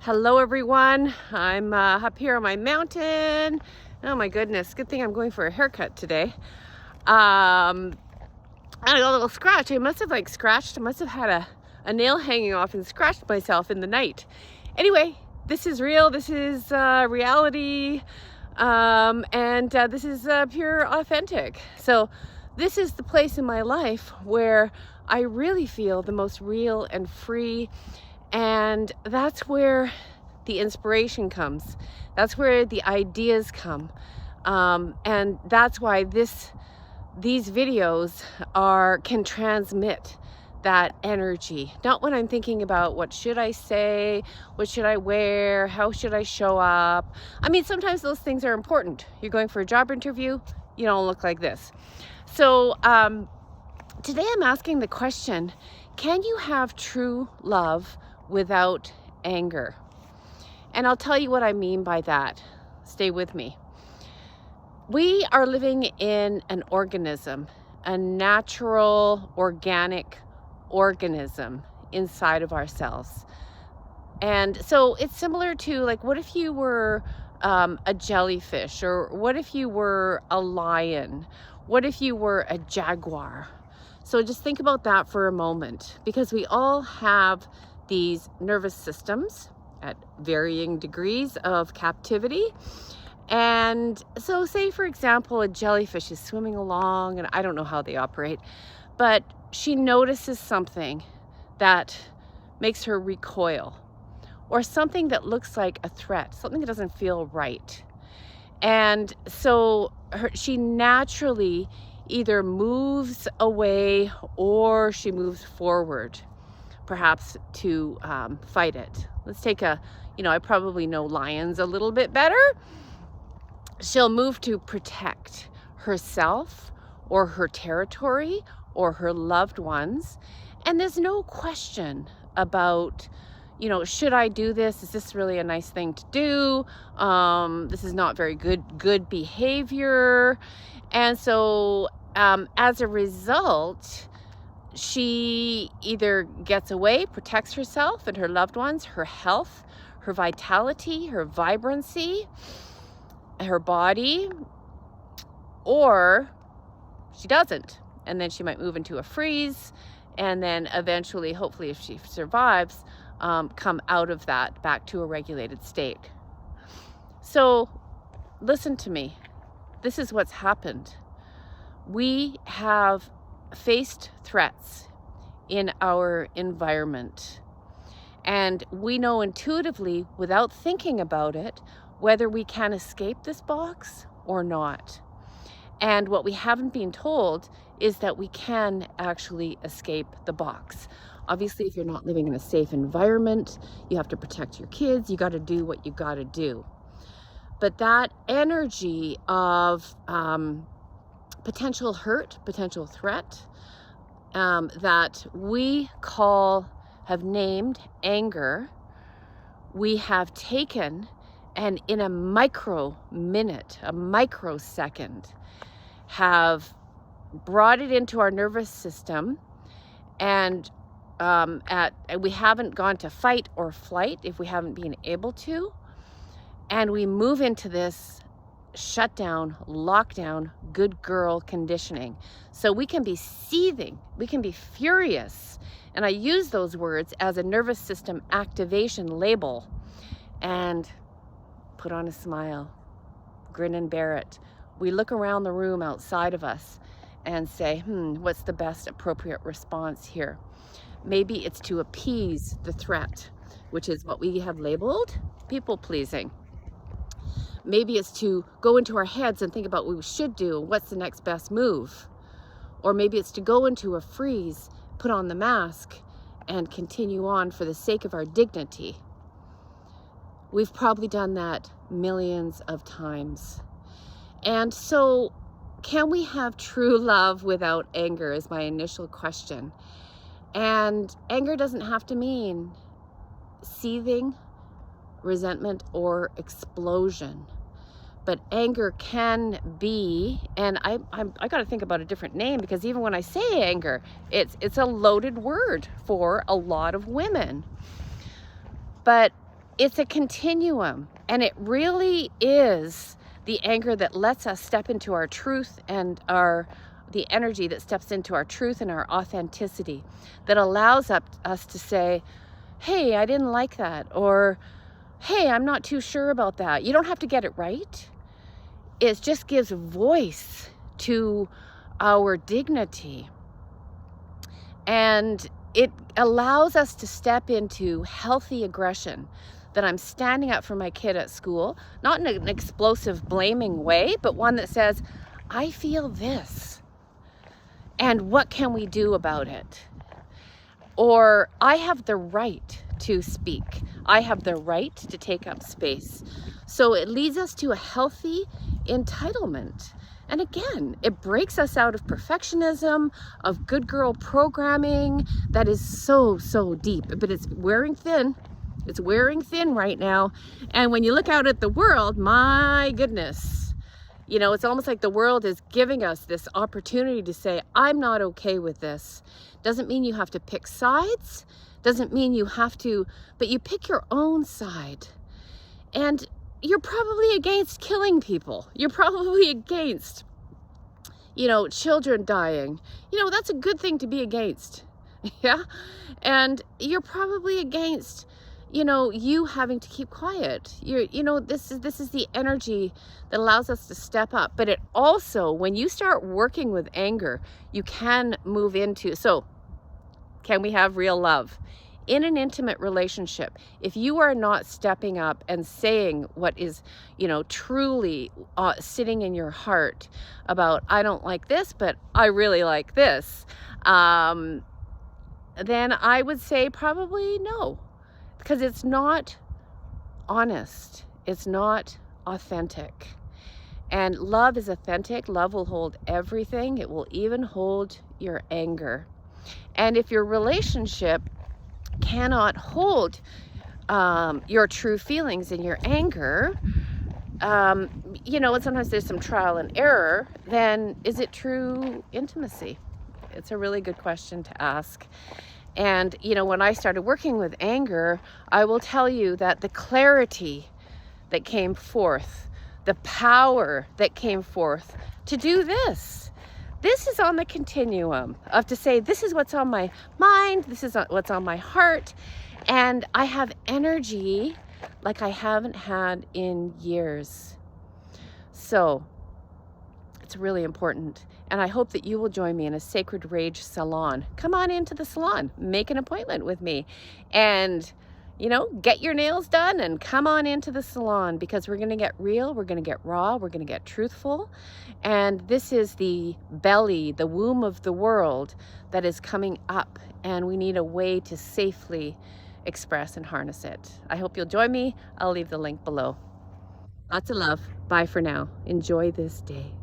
Hello everyone, I'm up here on my mountain. Oh my goodness, good thing I'm going for a haircut today. I got a little scratch. I must have had a nail hanging off and scratched myself in the night. Anyway, this is real, this is reality, and this is pure authentic. So this is the place in my life where I really feel the most real and free. And that's where the inspiration comes. That's where the ideas come. And that's why these videos can transmit that energy. Not when I'm thinking about what should I say, what should I wear, how should I show up. I mean, sometimes those things are important. You're going for a job interview, you don't look like this. So today I'm asking the question, can you have true love without anger? And I'll tell you what I mean by that. Stay with me. We are living in an organism, a natural, organic organism inside of ourselves. And so it's similar to, like, what if you were a jellyfish, or what if you were a lion? What if you were a jaguar? So just think about that for a moment, because we all have these nervous systems at varying degrees of captivity. And so say, for example, a jellyfish is swimming along, and I don't know how they operate, but she notices something that makes her recoil, or something that looks like a threat, something that doesn't feel right. And so she naturally either moves away or she moves forward, perhaps to fight it. Let's take I probably know lions a little bit better. She'll move to protect herself or her territory or her loved ones. And there's no question about, should I do this? Is this really a nice thing to do? This is not very good behavior. And so as a result, she either gets away, protects herself and her loved ones, her health, her vitality, her vibrancy, her body, or she doesn't. And then she might move into a freeze, and then eventually, hopefully if she survives, come out of that back to a regulated state. So listen to me. This is what's happened. We have faced threats in our environment, and we know intuitively, without thinking about it, whether we can escape this box or not. And what we haven't been told is that we can actually escape the box. Obviously, if you're not living in a safe environment, you have to protect your kids, you got to do what you got to do. But that energy of potential hurt, potential threat, that we have named anger, we have taken and in a microsecond, have brought it into our nervous system, and we haven't gone to fight or flight if we haven't been able to, and we move into this shutdown, lockdown, good girl conditioning. So we can be seething, we can be furious, and I use those words as a nervous system activation label, and put on a smile, grin and bear it. We look around the room outside of us and say, what's the best appropriate response here? Maybe it's to appease the threat, which is what we have labeled people pleasing. Maybe it's to go into our heads and think about what we should do and what's the next best move. Or maybe it's to go into a freeze, put on the mask, and continue on for the sake of our dignity. We've probably done that millions of times. And so, can we have true love without anger is my initial question. And anger doesn't have to mean seething, resentment, or explosion. But anger can be, and I got to think about a different name, because even when I say anger, it's a loaded word for a lot of women. But it's a continuum, and it really is the anger that lets us step into our truth and the energy that steps into our truth and our authenticity, that allows us to say, hey, I didn't like that, or hey, I'm not too sure about that. You don't have to get it right. It just gives voice to our dignity. And it allows us to step into healthy aggression, that I'm standing up for my kid at school, not in an explosive blaming way, but one that says, I feel this, and what can we do about it? Or I have the right to speak. I have the right to take up space. So it leads us to a healthy entitlement. And again, it breaks us out of perfectionism, of good girl programming that is so, so deep, but it's wearing thin. It's wearing thin right now. And when you look out at the world, my goodness, you know, it's almost like the world is giving us this opportunity to say, I'm not okay with this. Doesn't mean you have to pick sides. Doesn't mean you have to, but you pick your own side. And you're probably against killing people. You're probably against, you know, children dying. You know, that's a good thing to be against. Yeah. And you're probably against, you know, you having to keep quiet. You know, this is the energy that allows us to step up. But it also, when you start working with anger, you can move into, so can we have real love? In an intimate relationship, if you are not stepping up and saying what is, you know, truly sitting in your heart about, I don't like this, but I really like this, then I would say probably no, because it's not honest. It's not authentic. And love is authentic. Love will hold everything. It will even hold your anger. And if your relationship cannot hold your true feelings and your anger, you know, and sometimes there's some trial and error, then is it true intimacy? It's a really good question to ask. And, you know, when I started working with anger, I will tell you that the clarity that came forth, the power that came forth to do this is on the continuum of to say, this is what's on my mind, this is what's on my heart, and I have energy like I haven't had in years. So it's really important. And I hope that you will join me in a Sacred Rage Salon. Come on into the salon, make an appointment with me, and, you know, get your nails done and come on into the salon, because we're going to get real, we're going to get raw, we're going to get truthful. And this is the belly, the womb of the world that is coming up, and we need a way to safely express and harness it. I hope you'll join me. I'll leave the link below. Lots of love. Bye for now. Enjoy this day.